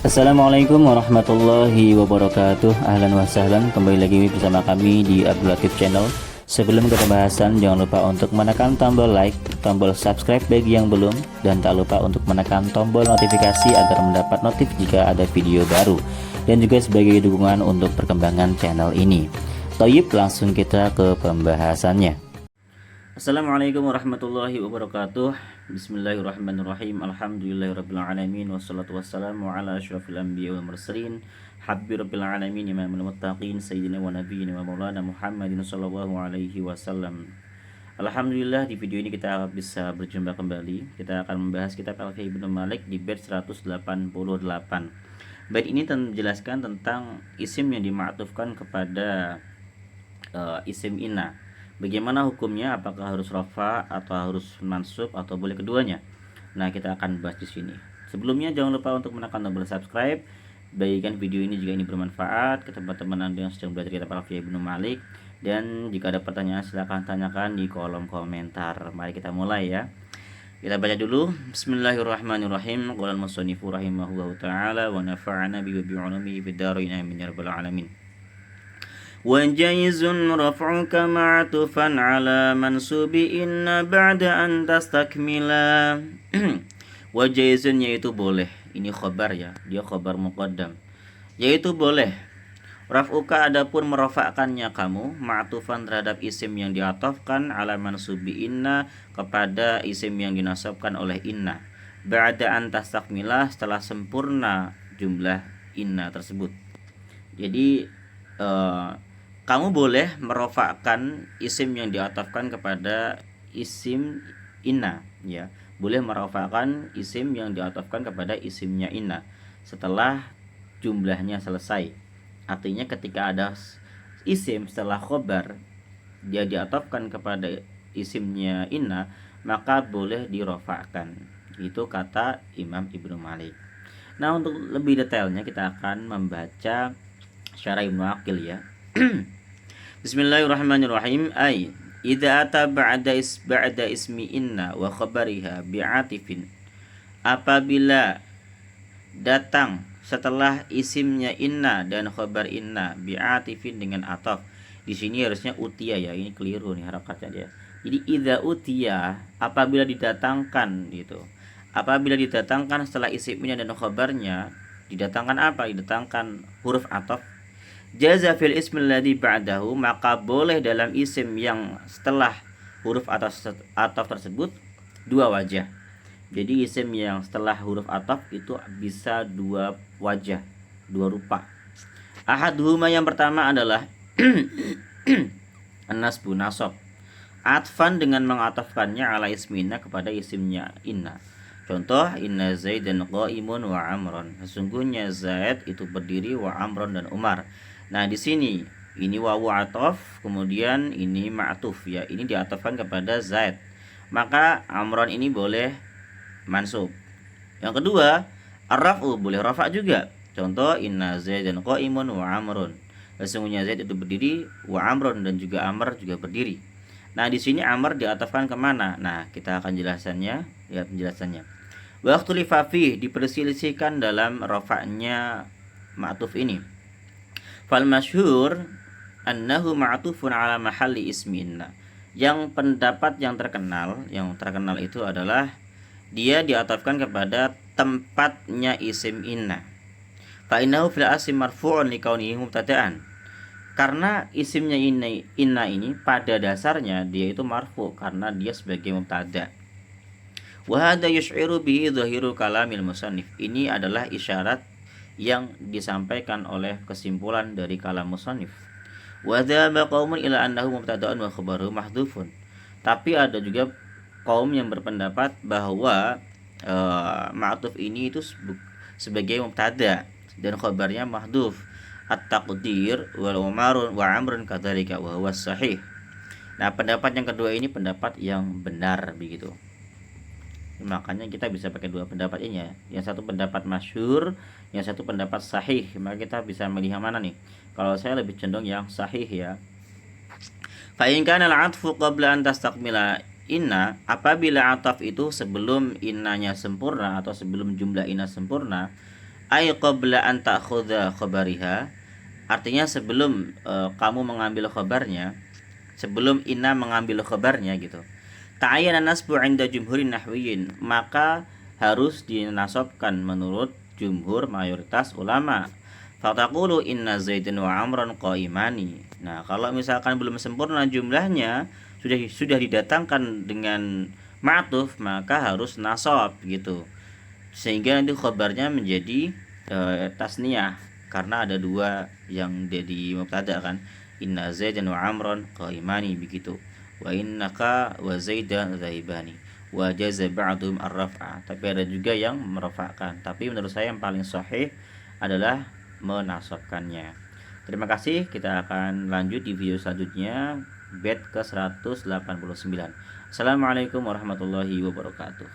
Assalamualaikum warahmatullahi wabarakatuh. Ahlan wa sahlan, kembali lagi bersama kami di Abdul Latif Channel. Sebelum ke pembahasan, jangan lupa untuk menekan tombol like, tombol subscribe bagi yang belum, dan tak lupa untuk menekan tombol notifikasi agar mendapat notif jika ada video baru, dan juga sebagai dukungan untuk perkembangan channel ini. Toyib, langsung kita ke pembahasannya. Assalamualaikum warahmatullahi wabarakatuh. Bismillahirrahmanirrahim. Alhamdulillahirrabbilalamin. Wassalatu wassalamu ala asyrafil anbiya wal mursalin habbi rabbil alamin imamul muttaqin sayyidina wa nabiyyina wa maulana Muhammadin sallallahu alaihi wasallam. Alhamdulillah, di video ini kita bisa berjumpa kembali. Kita akan membahas kitab Alfiya Ibnu Malik di bait 188. Bait ini menjelaskan tentang isim yang dima'tufkan kepada isim inna. Bagaimana hukumnya? Apakah harus rafa atau harus mansub atau boleh keduanya? Nah, kita akan bahas di sini. Sebelumnya jangan lupa untuk menekan tombol subscribe. Bagikan video ini jika ini bermanfaat ke teman-teman Anda yang sedang belajar kitab Alfiya Ibnu Malik. Dan jika ada pertanyaan silahkan tanyakan di kolom komentar. Mari kita mulai ya. Kita baca dulu. Bismillahirrahmanirrahim. Qala al-musannifu rahimahullahu taala wa nafa'ana bi ulumihi fid dharain amin ya rabbal alamin. وجيز رفعك معطوفا على منصوب إن بعد أن تستكملا. Wajaizun yaitu boleh. Ini khobar ya, dia khobar muqaddam. Yaitu boleh. Raf'uka adapun merofakkannya kamu ma'tufan terhadap isim yang diatofkan ala mansubi inna kepada isim yang dinasabkan oleh inna. Ba'da an tastakmila setelah sempurna jumlah inna tersebut. Jadi kamu boleh merofakkan isim yang diatafkan kepada isim inna ya. Boleh merofakkan isim yang diatafkan kepada isimnya inna setelah jumlahnya selesai. Artinya ketika ada isim setelah khobar dia diatafkan kepada isimnya inna, maka boleh dirofakkan. Itu kata Imam Ibnu Malik. Nah, untuk lebih detailnya kita akan membaca syarah Ibnu Aqil ya. Bismillahirrahmanirrahim. Ay idza ata ba'da ismi inna wa khabariha bi'atifin. Apabila datang setelah isimnya inna dan khabar inna bi'atifin dengan ataf. Di sini harusnya utiya ya, ini keliru nih harakatnya dia. Jadi idza utiya apabila didatangkan gitu. Apabila didatangkan setelah isim inna dan khabarnya, didatangkan apa? Didatangkan huruf ataf. Jaza fil ismil ladzi ba'dahu, maka boleh dalam isim yang setelah huruf ataf tersebut dua wajah. Jadi isim yang setelah huruf ataf itu bisa dua wajah, dua rupa. Ahaduhuma yang pertama adalah an-nasbu nasab. Atfan dengan mengatafkannya ala ismina kepada isimnya inna. Contoh, inna Zaidan qa'imun wa Amron. Sesungguhnya Zaid itu berdiri wa Amron dan Umar. Nah, di sini ini wawu ataf, kemudian ini ma'tuf ya. Ini diatafkan kepada Zaid. Maka Amron ini boleh mansub. Yang kedua, ar-raf'u boleh rafa' juga. Contoh, inna Zaidan qa'imun wa Amron. Sesungguhnya Zaid itu berdiri wa Amron dan juga Amr juga berdiri. Nah, di sini Amr diatafkan kemana? Nah, kita akan jelasannya. Lihat penjelasannya. Wa ikhtulifa fih, diperselisihkan dalam rafa'nya ma'tuf ini. Fal masyhur annahu ma'tufun ala mahalli ismi inna. Yang pendapat yang terkenal itu adalah dia diatafkan kepada tempatnya isim inna. Fa innahu fil asli marfu'un likaunihi mubtada'an. Karena isimnya inna ini pada dasarnya dia itu marfu karena dia sebagai mubtada'. Wa hadha yush'iru bihi dhahiru kalamil musannif. Ini adalah isyarat yang disampaikan oleh kesimpulan dari kalam musannif. Wa dzaba qaumun ila annahu mubtada'un wa khabaruhu mahdhufun. Tapi ada juga kaum yang berpendapat bahwa ma'tuf ini itu sebagai mubtada dan khabarnya mahdhuf. At-taqdir wal umarun wa amrun kadzalika wa huwa sahih. Nah, pendapat yang kedua ini pendapat yang benar begitu. Makanya kita bisa pakai dua pendapat ini ya. Yang satu pendapat masyhur, yang satu pendapat sahih. Maka kita bisa melihat mana nih. Kalau saya lebih cenderung yang sahih ya. Fa in kana al-'atfu qabla an tastakmila inna, apabila ataf itu sebelum innanya sempurna atau sebelum jumlah inna sempurna, Ay qabla an ta'khudha khabariha, artinya sebelum kamu mengambil khabarnya, sebelum inna mengambil khabarnya gitu. Ta'ayyana nasbu 'inda jumhurin nahwiyin, maka harus dinasabkan menurut jumhur mayoritas ulama. Fataqulu inna Zaidan wa Amran qaimani. Nah, kalau misalkan belum sempurna jumlahnya, sudah didatangkan dengan ma'tuf, maka harus nasab gitu. Sehingga nanti khabarnya menjadi tasniyah karena ada dua yang jadi mubtada kan. Inna Zaidan wa Amran qaimani begitu. Wa innaka wa Zaidan dhaibani. Wa jaza ba'dhum ar-raf'a. Tapi ada juga yang merafa'kan. Tapi menurut saya yang paling sahih adalah menasabkannya. Terima kasih, kita akan lanjut di video selanjutnya, bait ke 189. Assalamualaikum warahmatullahi wabarakatuh.